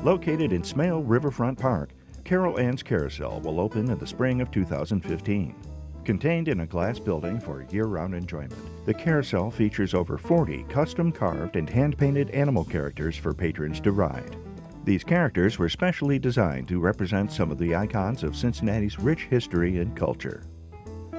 Located in Smale Riverfront Park, Carol Ann's Carousel will open in the spring of 2015. Contained in a glass building for year-round enjoyment, the Carousel features over 40 custom-carved and hand-painted animal characters for patrons to ride. These characters were specially designed to represent some of the icons of Cincinnati's rich history and culture.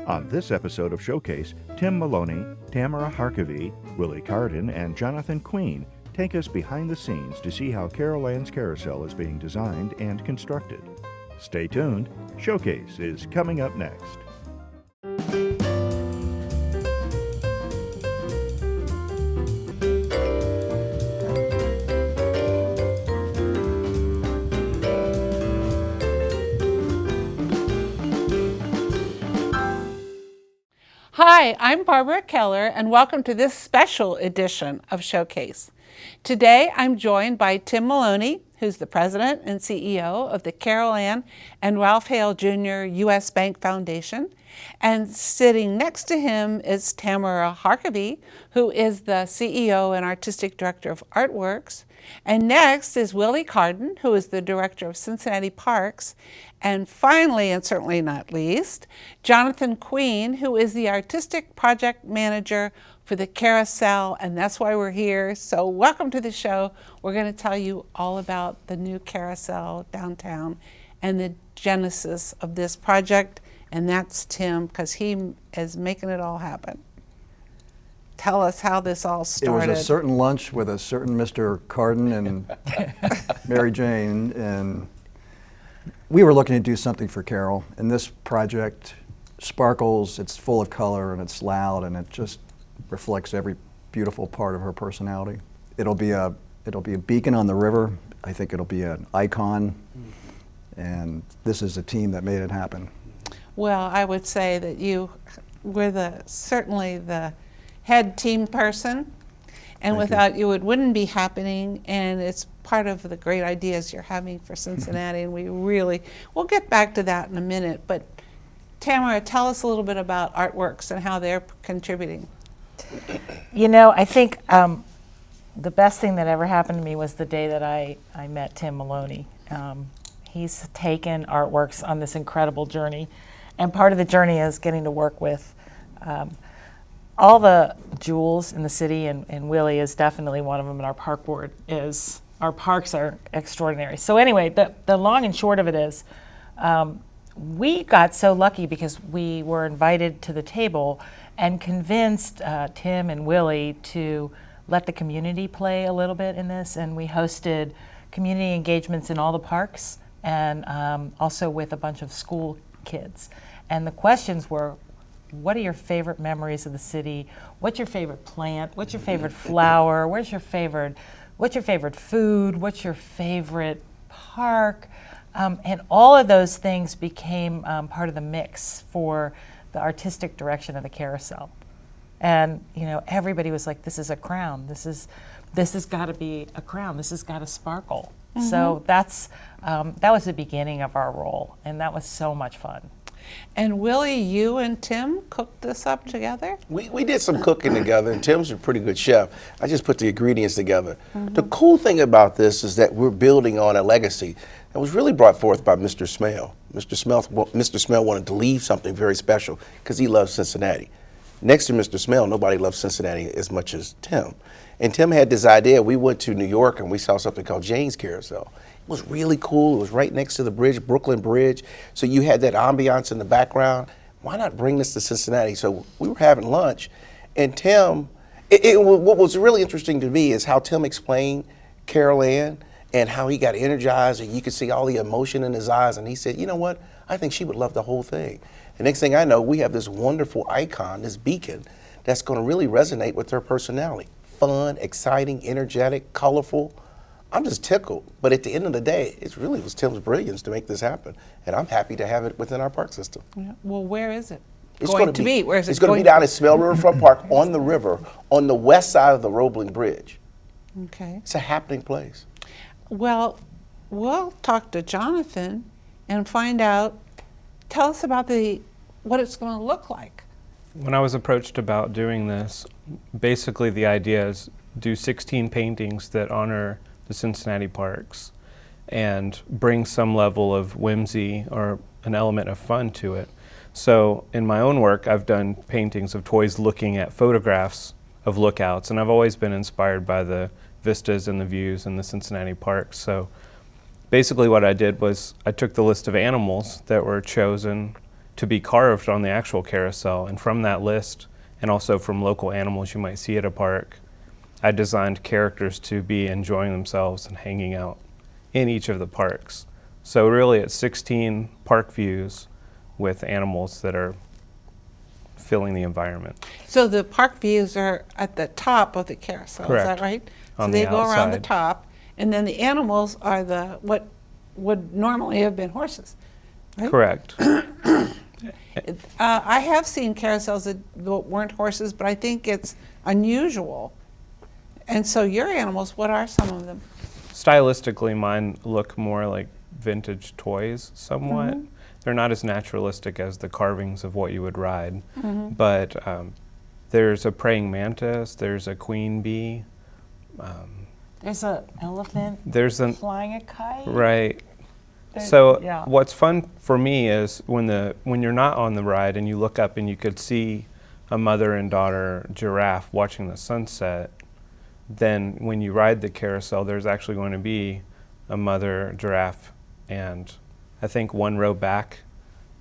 On this episode of Showcase, Tim Maloney, Tamara Harkavy, Willie Carden, and Jonathan Queen take us behind the scenes to see how Carol Ann's Carousel is being designed and constructed. Stay tuned. Showcase is coming up next. Hi, I'm Barbara Kellar, and welcome to this special edition of Showcase. Today, I'm joined by Tim Maloney, who's the president and CEO of the Carol Ann and Ralph Hale Jr. U.S. Bank Foundation. And sitting next to him is Tamara Harkavy, who is the CEO and artistic director of Artworks. And next is Willie Carden, who is the director of Cincinnati Parks. And finally, and certainly not least, Jonathan Queen, who is the artistic project manager for the Carousel, and that's why we're here. So welcome to the show. We're going to tell you all about the new Carousel downtown and the genesis of this project, and that's Tim, because he is making it all happen. Tell us how this all started. It was a certain lunch with a certain Mr. Carden and Mary Jane, and we were looking to do something for Carol, and this project sparkles, it's full of color, and it's loud, and it just reflects every beautiful part of her personality. It'll be a beacon on the river. I think it'll be an icon, and this is a team that made it happen. Well, I would say that you were certainly the head team person, and without you it wouldn't be happening, and it's part of the great ideas you're having for Cincinnati, and we'll get back to that in a minute, but Tamara, tell us a little bit about Artworks and how they're contributing. You know, I think the best thing that ever happened to me was the day that I met Tim Maloney. He's taken Artworks on this incredible journey, and part of the journey is getting to work with all the jewels in the city, and Willie is definitely one of them, and our park board is. Our parks are extraordinary. So anyway, the long and short of it is, we got so lucky because we were invited to the table and convinced Tim and Willie to let the community play a little bit in this, and we hosted community engagements in all the parks and also with a bunch of school kids. And the questions were, what are your favorite memories of the city? What's your favorite plant? What's your favorite flower? What's your favorite food? What's your favorite park? And all of those things became part of the mix for the artistic direction of the Carousel. And you know, everybody was like, this is a crown. This has got to be a crown. This has got to sparkle. Mm-hmm. So that was the beginning of our role, and that was so much fun. And Willie, you and Tim cooked this up together? We did some cooking together, and Tim's a pretty good chef. I just put the ingredients together. Mm-hmm. The cool thing about this is that we're building on a legacy that was really brought forth by Mr. Smale. Mr. Smale wanted to leave something very special because he loves Cincinnati. Next to Mr. Smale, nobody loves Cincinnati as much as Tim. And Tim had this idea. We went to New York and we saw something called Jane's Carousel. It was really cool. It was right next to the bridge, Brooklyn Bridge. So you had that ambiance in the background. Why not bring this to Cincinnati? So we were having lunch, and Tim, what was really interesting to me is how Tim explained Carol Ann and how he got energized, and you could see all the emotion in his eyes, and he said, you know what, I think she would love the whole thing. The next thing I know, we have this wonderful icon, this beacon, that's gonna really resonate with her personality. Fun, exciting, energetic, colorful. I'm just tickled, but at the end of the day, it really was Tim's brilliance to make this happen, and I'm happy to have it within our park system. Yeah. Well, where is it? It's going to be? Where is it? It's going to be down at Smale Riverfront Park on the river, on the west side of the Roebling Bridge. Okay. It's a happening place. Well, we'll talk to Jonathan and find out. Tell us about what it's going to look like. When I was approached about doing this, basically the idea is do 16 paintings that honor the Cincinnati parks and bring some level of whimsy or an element of fun to it. So in my own work, I've done paintings of toys looking at photographs of lookouts, and I've always been inspired by the vistas and the views in the Cincinnati parks. So basically what I did was I took the list of animals that were chosen to be carved on the actual carousel, and from that list, and also from local animals you might see at a park, I designed characters to be enjoying themselves and hanging out in each of the parks. So really it's 16 park views with animals that are filling the environment. So the park views are at the top of the carousel, is that Correct. right? On so the they go around the outside. top, and then the animals are what would normally have been horses. Right? Correct. I have seen carousels that weren't horses, but I think it's unusual. And so your animals, what are some of them? Stylistically, mine look more like vintage toys somewhat. They're not as naturalistic as the carvings of what you would ride. But there's a praying mantis, there's a queen bee. There's an elephant There's an, flying a kite. right. There- So yeah. what's fun for me is when you're not on the ride and you look up and you could see a mother and daughter giraffe watching the sunset, then when you ride the carousel, there's actually going to be a mother giraffe, and I think one row back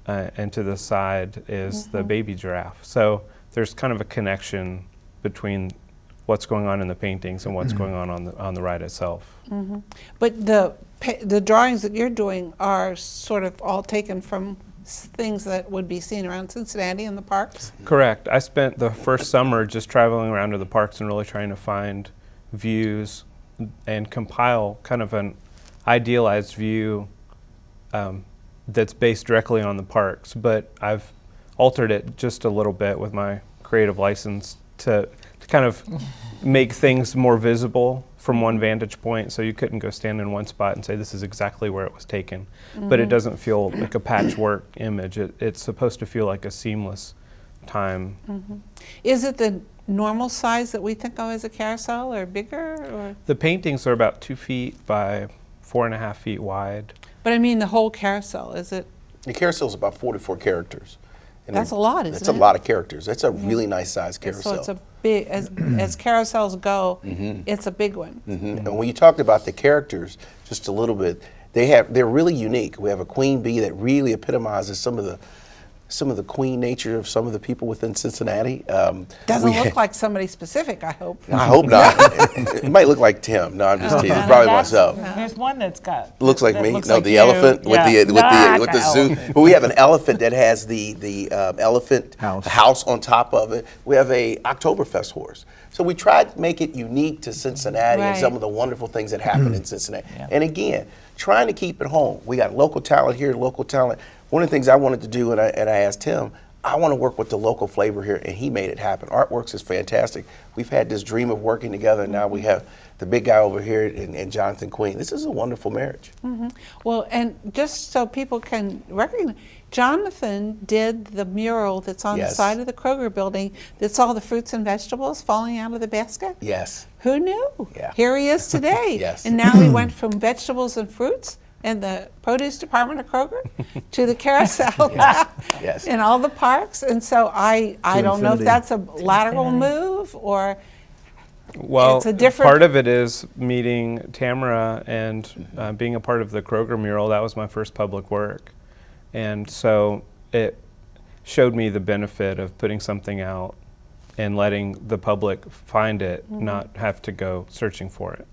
and to the side is the baby giraffe. So there's kind of a connection between what's going on in the paintings and what's going on the ride itself. But the drawings that you're doing are sort of all taken from things that would be seen around Cincinnati in the parks? Correct. I spent the first summer just traveling around to the parks and really trying to find views and compile kind of an idealized view that's based directly on the parks. But I've altered it just a little bit with my creative license to kind of make things more visible from one vantage point, so you couldn't go stand in one spot and say this is exactly where it was taken. But it doesn't feel like a patchwork image. It's supposed to feel like a seamless time. Is it the normal size that we think of as a carousel, or bigger? Or? The paintings are about 2 feet by 4.5 feet wide. But I mean the whole carousel, is it? The carousel is about 44 characters. And That's a lot, isn't That's it? a lot of characters. That's a really nice size carousel. So it's a big, as carousels go, it's a big one. And when you talked about the characters just a little bit, they're really unique. We have a queen bee that really epitomizes some of the queen nature of some of the people within Cincinnati. Doesn't look like somebody specific, I hope. I hope not. It might look like Tim. No, I'm just teasing. Probably myself. There's one that's got. Looks like that me. looks No, like the you. elephant with Yeah. the Not zoo. elephant. But we have an elephant that has the elephant house on top of it. We have a Oktoberfest horse. So we tried to make it unique to Cincinnati and Right. some of the wonderful things that happen in Cincinnati. And again, trying to keep it home. We got local talent here, local talent. One of the things I wanted to do, and I asked him, I want to work with the local flavor here, and he made it happen. Artworks is fantastic. We've had this dream of working together, and now we have the big guy over here and Jonathan Queen. This is a wonderful marriage. Well, and just so people can recognize, Jonathan did the mural that's on the Yes. side of the Kroger building that's all the fruits and vegetables falling out of the basket. Yes. Who knew? Yeah. Here he is today. Yes. And now he went from vegetables and fruits in the produce department of Kroger to the carousel Yes. in all the parks. And so I don't know if infinity. that's a lateral move or Well, it's a different- part of it is meeting Tamara and being a part of the Kroger mural. That was my first public work. And so it showed me the benefit of putting something out and letting the public find it, not have to go searching for it.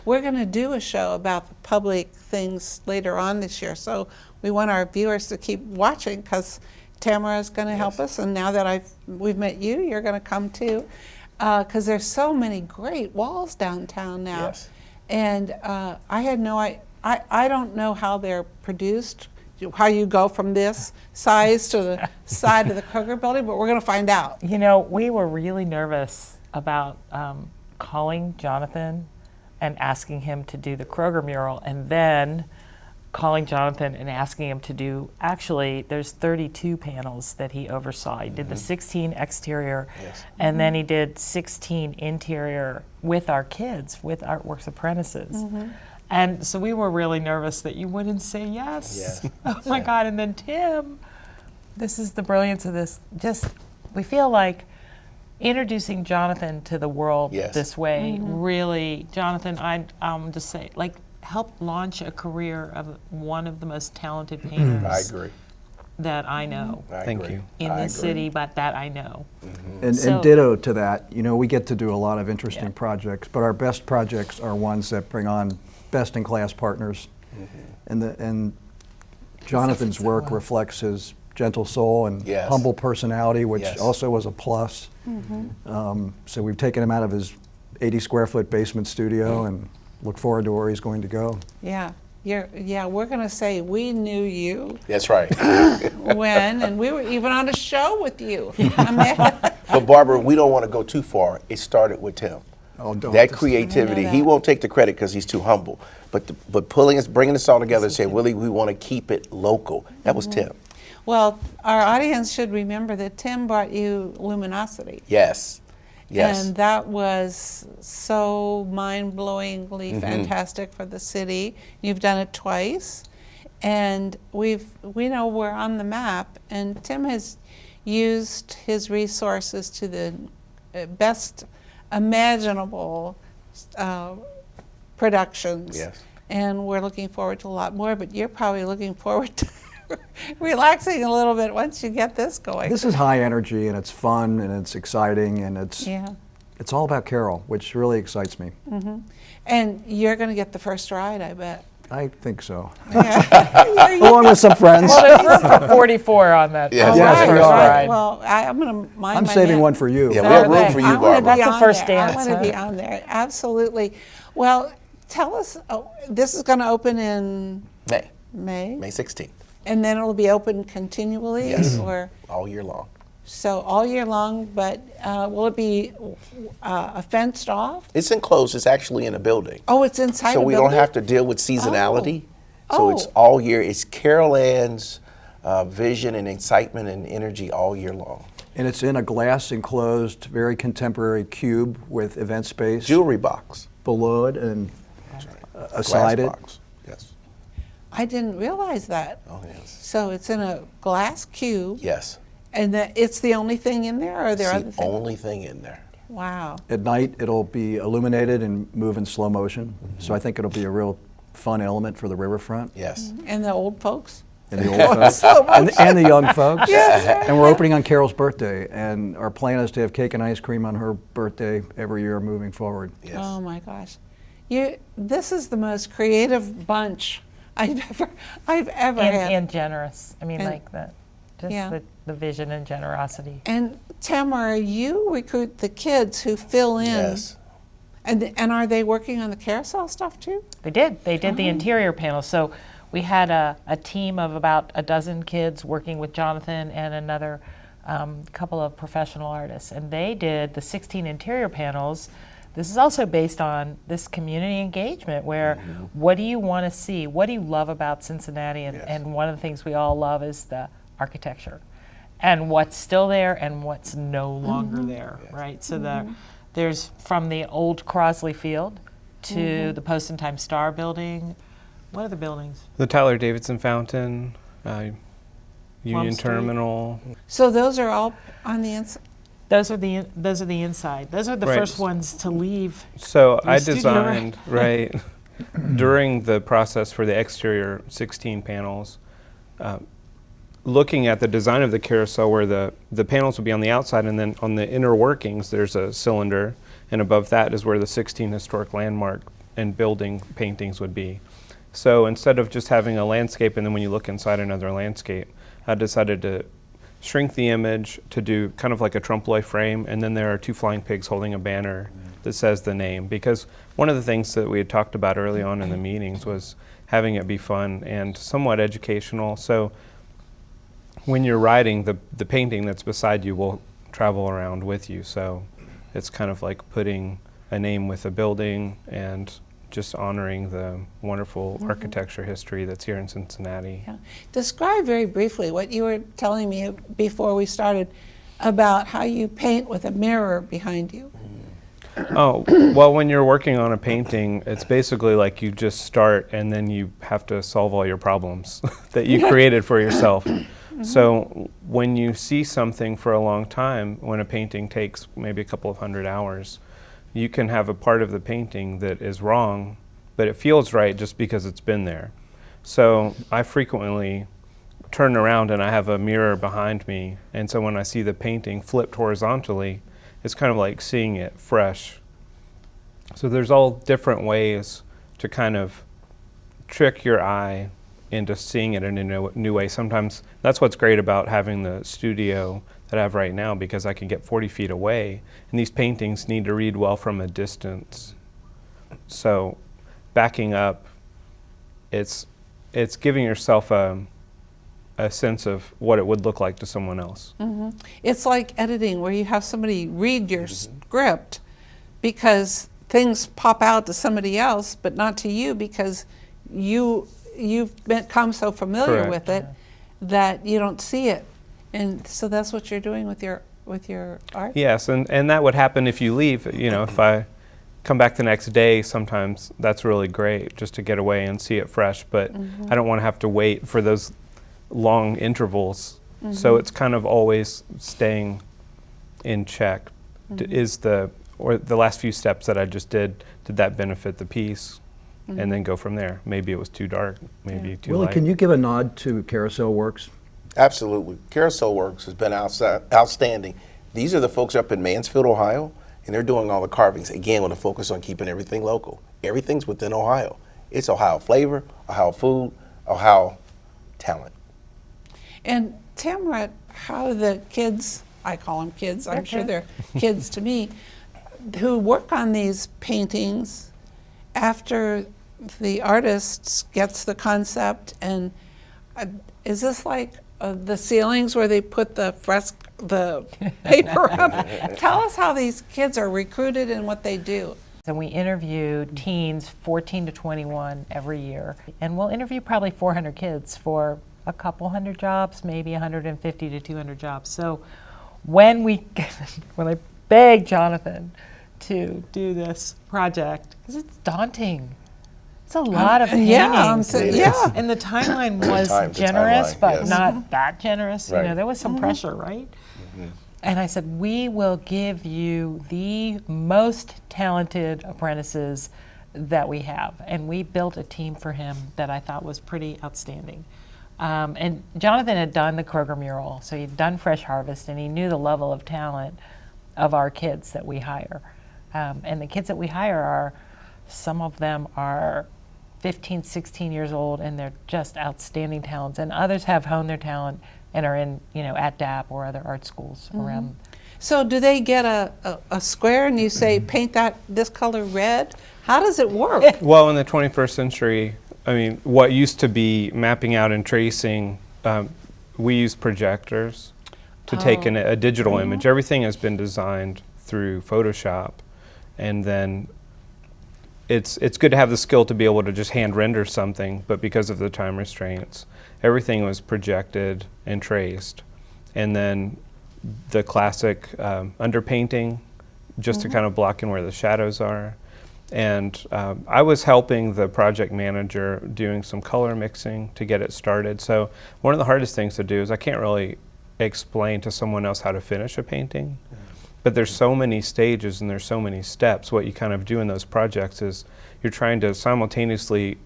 We're going to do a show about the public things later on this year, so we want our viewers to keep watching because Tamara is going to help us, and now that we've met you, you're going to come too, because there's so many great walls downtown now. Yes. And I had no I don't know how they're produced, how you go from this size to the side of the Kroger building, but we're going to find out. You know, we were really nervous about calling Jonathan and asking him to do the Kroger mural, and then calling Jonathan and asking him to do, actually, there's 32 panels that he oversaw. He did the 16 exterior, and then he did 16 interior with our kids, with Artworks Apprentices. And so we were really nervous that you wouldn't say yes. Yeah. Oh my God, and then Tim, this is the brilliance of this. Just, we feel like introducing Jonathan to the world Yes. this way, really, Jonathan, I'd just say, like, helped launch a career of one of the most talented painters I agree. that I know Thank you. in I this agree. city, but that I know. And So- ditto to that, you know, we get to do a lot of interesting Yeah. projects, but our best projects are ones that bring on best-in-class partners. And Jonathan's work reflects his gentle soul and Yes. humble personality, which Yes. also was a plus. So we've taken him out of his 80-square-foot basement studio and look forward to where he's going to go. Yeah. We're going to say we knew you That's right. when, and we were even on a show with you. I mean, But Barbara, we don't want to go too far. It started with Tim. Oh, don't That just- creativity, I know he that. won't take the credit because he's too humble. But pulling us, bringing us all together and saying, Willie, we want to keep it local. That was Tim. well, our audience should remember that Tim brought you Luminosity. Yes. Yes. And that was so mind-blowingly fantastic for the city. You've done it twice, and we know we're on the map. And Tim has used his resources to the best imaginable productions. Yes. And we're looking forward to a lot more. But you're probably looking forward to relaxing a little bit once you get this going. This is high energy, and it's fun, and it's exciting, and it's all about Carol, which really excites me. And you're going to get the first ride, I bet. I think so. Yeah. Along with some friends. Well, there's room for 44 on that. Yes. on Yes, that we first are. ride. Well, I'm going to mind I'm my saving man- one for you. Yeah, we have room Okay. for you, I wanna be Barbara. That's the on first there. dance, I want to huh? be on there. Absolutely. Well, tell us, this is going to open in May, May 16th, and then it'll be open continually? Yes. Or all year long. so all year long, but will it be fenced off? It's enclosed. It's actually in a building. Oh, it's inside So a we building? don't have to deal with seasonality. Oh. So it's all year. It's Carol Ann's vision and excitement and energy all year long. And it's in a glass enclosed, very contemporary cube with event space Jewelry box. below it and Glass aside it. box. Yes. I didn't realize that. Oh, yes. So it's in a glass cube, Yes. and it's the only thing in there, or are there It's other the things? only thing in there. Wow. At night, it'll be illuminated and move in slow motion. So I think it'll be a real fun element for the riverfront Yes. And the old folks? and the old folks and the young folks. And we're opening on Carol's birthday, and our plan is to have cake and ice cream on her birthday every year moving forward. Yes. Oh my gosh. This is the most creative bunch I've ever had. And generous. I mean, And- like that. Just Yeah. the vision and generosity. And Tamara, you recruit the kids who fill in. Yes. And are they working on the carousel stuff too? They did. They did the interior panel. So we had a team of about a dozen kids working with Jonathan and another couple of professional artists. And they did the 16 interior panels. This is also based on this community engagement where what do you want to see? What do you love about Cincinnati? And one of the things we all love is the architecture and what's still there and what's no longer there, right? So there's from the old Crosley Field to the Post and Time Star building. What are the buildings? The Tyler Davidson Fountain, Union Street. Terminal. So those are all on the inside? Those are the inside. Those are the Right. first ones to leave. So I studio, right? designed, right, during the process for the exterior 16 panels, looking at the design of the carousel where the panels would be on the outside, and then on the inner workings there's a cylinder, and above that is where the 16 historic landmark and building paintings would be. So instead of just having a landscape and then when you look inside another landscape, I decided to shrink the image to do kind of like a trompe-l'oeil frame, and then there are two flying pigs holding a banner that says the name. Because one of the things that we had talked about early on in the meetings was having it be fun and somewhat educational. So when you're writing, the painting that's beside you will travel around with you. So it's kind of like putting a name with a building and just honoring the wonderful architecture history that's here in Cincinnati. Yeah. Describe very briefly what you were telling me before we started about how you paint with a mirror behind you. Oh, well, when you're working on a painting, it's basically like you just start and then you have to solve all your problems that you created for yourself. So when you see something for a long time, when a painting takes maybe a couple of 100 hours, you can have a part of the painting that is wrong, but it feels right just because it's been there. So I frequently turn around and I have a mirror behind me, and so when I see the painting flipped horizontally, it's kind of like seeing it fresh. So there's all different ways to kind of trick your eye into seeing it in a new way. Sometimes that's what's great about having the studio that I have right now, because I can get 40 feet away, and these paintings need to read well from a distance. So backing up, it's giving yourself a sense of what it would look like to someone else. It's like editing, where you have somebody read your script, because things pop out to somebody else, but not to you, because you've become so familiar Correct. with it that you don't see it. And so that's what you're doing with your art? Yes, and that would happen if you leave. You know, if I come back the next day, sometimes that's really great, just to get away and see it fresh, but I don't want to have to wait for those long intervals. So it's kind of always staying in check. Is the last few steps that I just did that benefit the piece? And then go from there. Maybe it was too dark, maybe too Willie, light. can you give a nod to Carousel Works? Absolutely. Carousel Works has been outstanding. These are the folks up in Mansfield, Ohio, and they're doing all the carvings, again, with a focus on keeping everything local. Everything's within Ohio. It's Ohio flavor, Ohio food, Ohio talent. And Tamara, how do the kids, I call them kids, I'm sure they're kids to me, who work on these paintings, after the artist gets the concept, and is this like the ceilings where they put the paper up? Tell us how these kids are recruited and what they do. And we interview teens 14 to 21 every year. And we'll interview probably 400 kids for a couple hundred jobs, maybe 150 to 200 jobs. So when I begged Jonathan to do this project, because it's daunting. It's a lot of paintings. Yeah. And the timeline was The generous, timeline, but yes. not that generous. You Right. know, there was some pressure, right? And I said, we will give you the most talented apprentices that we have. And we built a team for him that I thought was pretty outstanding. And Jonathan had done the Kroger mural, so he'd done Fresh Harvest, and he knew the level of talent of our kids that we hire. And the kids that we hire some of them are 15, 16 years old, and they're just outstanding talents. And others have honed their talent and are in, at DAP or other art schools around. So do they get a square and you say, paint this color red? How does it work? Well, in the 21st century, I mean, what used to be mapping out and tracing, we use projectors to take a digital image. Everything has been designed through Photoshop, and then it's good to have the skill to be able to just hand render something, but because of the time restraints, everything was projected and traced. And then the classic underpainting, just to kind of block in where the shadows are. And I was helping the project manager doing some color mixing to get it started. So one of the hardest things to do is I can't really explain to someone else how to finish a painting. But there's so many stages and there's so many steps. What you kind of do in those projects is you're trying to simultaneously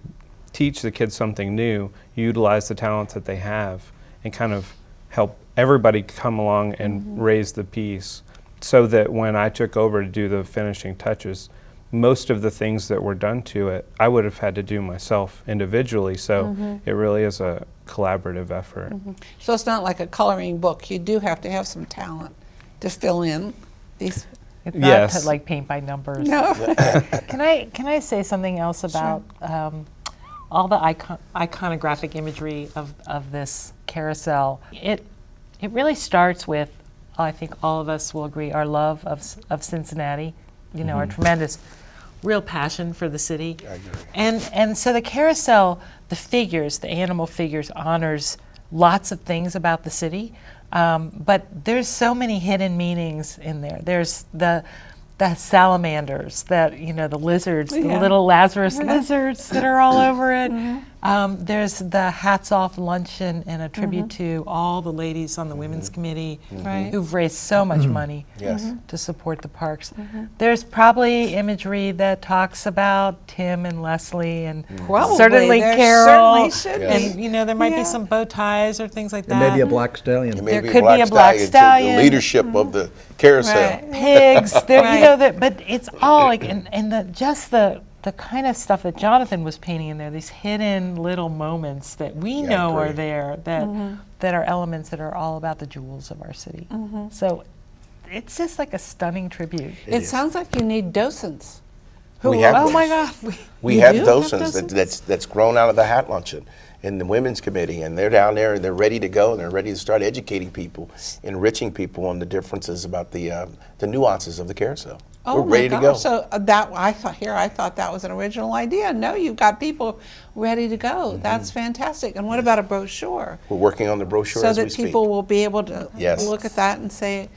teach the kids something new, utilize the talents that they have, and kind of help everybody come along and raise the piece, so that when I took over to do the finishing touches, most of the things that were done to it, I would have had to do myself individually. So it really is a collaborative effort. So it's not like a coloring book. You do have to have some talent to fill in these. It's not Yes. to like paint by numbers. No. Can I say something else about all the iconographic imagery of this carousel? It really starts with, I think all of us will agree, our love of Cincinnati. Our tremendous, real passion for the city. I agree. And so the carousel, the animal figures, honors lots of things about the city. But there's so many hidden meanings in there. There's the salamanders, that, you know, the lizards, the Yeah. little Lazarus lizards that are all over it. There's the hats off luncheon and a tribute to all the ladies on the women's committee Right. who've raised so much money Yes. to support the parks. There's probably imagery that talks about Tim and Leslie and Probably. certainly There Carol. certainly should Yes. And, you know, there might Yeah. be some bow ties or things like It that. may be a black stallion. It may There be could be a black to stallion. the leadership of the carousel. Right. Pigs, there, Right. you know, that, but it's all like, and just the kind of stuff that Jonathan was painting in there, these hidden little moments that we Yeah, I know are agree. there, that are elements that are all about the jewels of our city. So it's just like a stunning tribute. It sounds like you need docents. We have Oh those. my God. We You have do have docents docents? that's grown out of the hat luncheon and the women's committee, and they're down there and they're ready to go and they're ready to start educating people, enriching people on the differences about the nuances of the carousel. Oh We're ready my to go. gosh! So that I thought that was an original idea. No, you've got people ready to go. That's fantastic. And what about a brochure? We're working on the brochure So as we that speak. people will be able to Yes. look at that and say,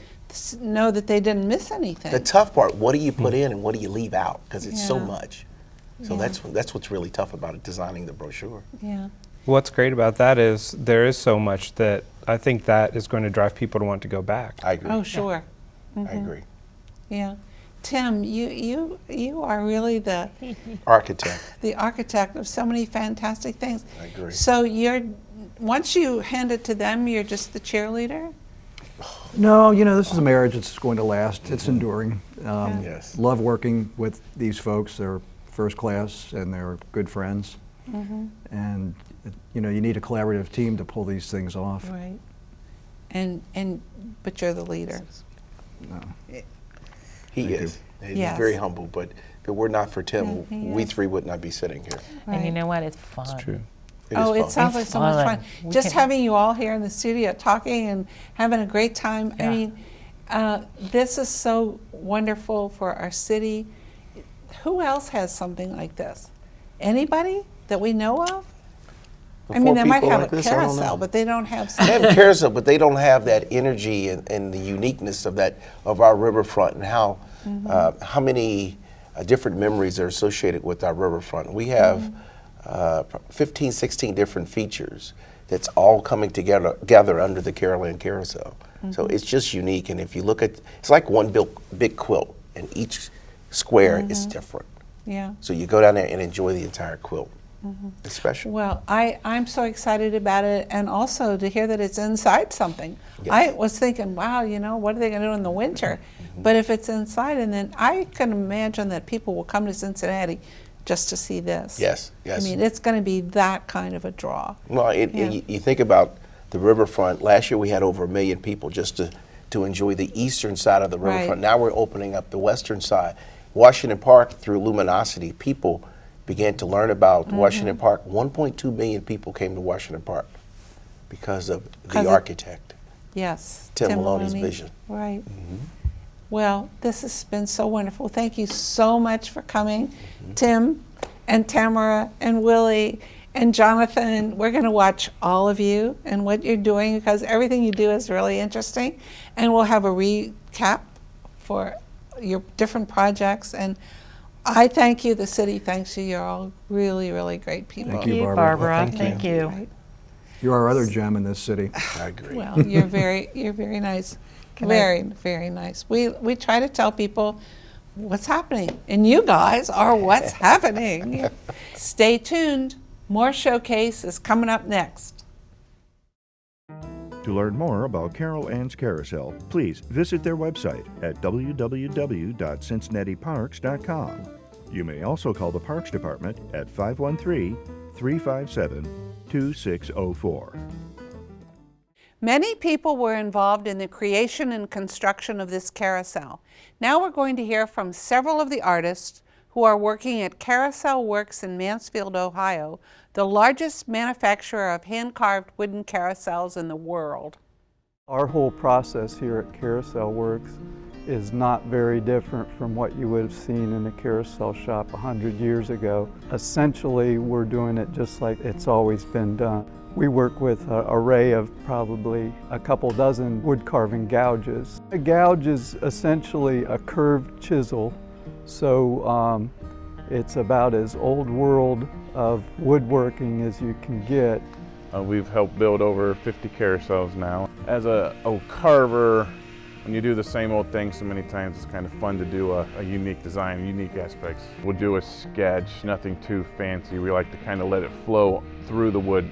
know that they didn't miss anything. The tough part, what do you put in and what do you leave out? Because it's so Yeah. much. So Yeah. that's what's really tough about it, designing the brochure. Yeah. What's great about that is there is so much that I think that is going to drive people to want to go back. I agree. Oh, sure. I agree. Yeah. Tim, you are really the Architect. architect of so many fantastic things. I agree. So once you hand it to them, you're just the cheerleader? No, you know, this is a marriage that's going to last. It's enduring. Yes. Love working with these folks. They're first class and they're good friends. And, you know, you need a collaborative team to pull these things off. Right. But you're the leader. He Thank is. He's Yes. very humble, but if it were not for Tim, Yeah, he we is. three would not be sitting here. And you Right. know what? It's fun. It's true. It Oh, is it fun. sounds like It's so much fun. fun. We Just can- having you all here in the studio talking and having a great time. I Yeah. mean, this is so wonderful for our city. Who else has something like this? Anybody that we know of? I mean, Four they might people have like a this, I don't carousel, know. but they don't have They something. have a carousel, but they don't have that energy and the uniqueness of our riverfront and how many different memories are associated with our riverfront. We have 15, 16 different features that's all coming together under the Caroline Carousel. So it's just unique, and if you look at, it's like one big quilt, and each square is different. Yeah. So you go down there and enjoy the entire quilt. It's special. Well, I'm so excited about it, and also to hear that it's inside something. Yes. I was thinking, wow, you know, what are they going to do in the winter? But if it's inside, and then I can imagine that people will come to Cincinnati just to see this. Yes, yes. I mean, it's going to be that kind of a draw. Well, Yeah. you think about the riverfront. Last year we had over 1 million people just to enjoy the eastern side of the Right. riverfront. Now we're opening up the western side. Washington Park, through Luminosity, people began to learn about Washington Park. 1.2 million people came to Washington Park because of Because the of- architect. Yes. Tim Maloney's vision. Right. Well, this has been so wonderful. Thank you so much for coming, Tim and Tamara and Willie and Jonathan. We're going to watch all of you and what you're doing, because everything you do is really interesting. And we'll have a recap for your different projects. And I thank you. The city thanks you. You're all really, really great people. Thank you, Barbara. Well, thank Thank you. Right. You're our other gem in this city. I agree. Well, you're very nice. Very nice. We try to tell people what's happening, and you guys are what's happening. Stay tuned. More Showcase is coming up next. To learn more about Carol Ann's Carousel, please visit their website at www.cincinnatiparks.com. You may also call the Parks Department at 513-357-2604. Many people were involved in the creation and construction of this carousel. Now we're going to hear from several of the artists who are working at Carousel Works in Mansfield, Ohio, the largest manufacturer of hand-carved wooden carousels in the world. Our whole process here at Carousel Works is not very different from what you would have seen in a carousel shop 100 years ago. Essentially, we're doing it just like it's always been done. We work with an array of probably a couple dozen wood carving gouges. A gouge is essentially a curved chisel, so it's about as old world of woodworking as you can get. We've helped build over 50 carousels now. As a carver, when you do the same old thing so many times, it's kind of fun to do a unique design, unique aspects. We'll do a sketch, nothing too fancy. We like to kind of let it flow through the wood.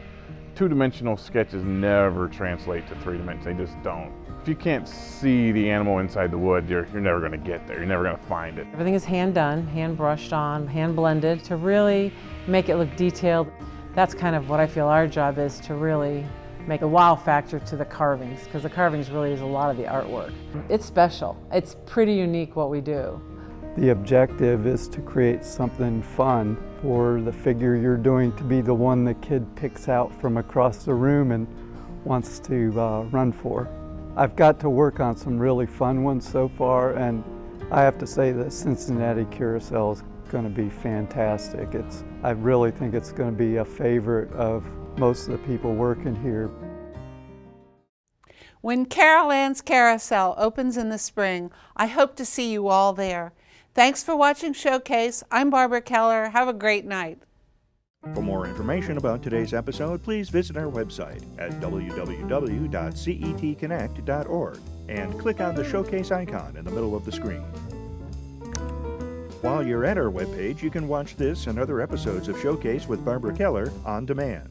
Two-dimensional sketches never translate to three-dimensional, they just don't. If you can't see the animal inside the wood, you're never going to get there, you're never going to find it. Everything is hand done, hand brushed on, hand blended to really make it look detailed. That's kind of what I feel our job is, to really make a wow factor to the carvings, because the carvings really is a lot of the artwork. It's special. It's pretty unique what we do. The objective is to create something fun for the figure you're doing to be the one the kid picks out from across the room and wants to run for. I've got to work on some really fun ones so far, and I have to say that Cincinnati Carousel is going to be fantastic. I really think it's going to be a favorite of most of the people working here. When Carol Ann's Carousel opens in the spring, I hope to see you all there. Thanks for watching Showcase. I'm Barbara Keller. Have a great night. For more information about today's episode, please visit our website at www.cetconnect.org and click on the Showcase icon in the middle of the screen. While you're at our webpage, you can watch this and other episodes of Showcase with Barbara Keller on demand.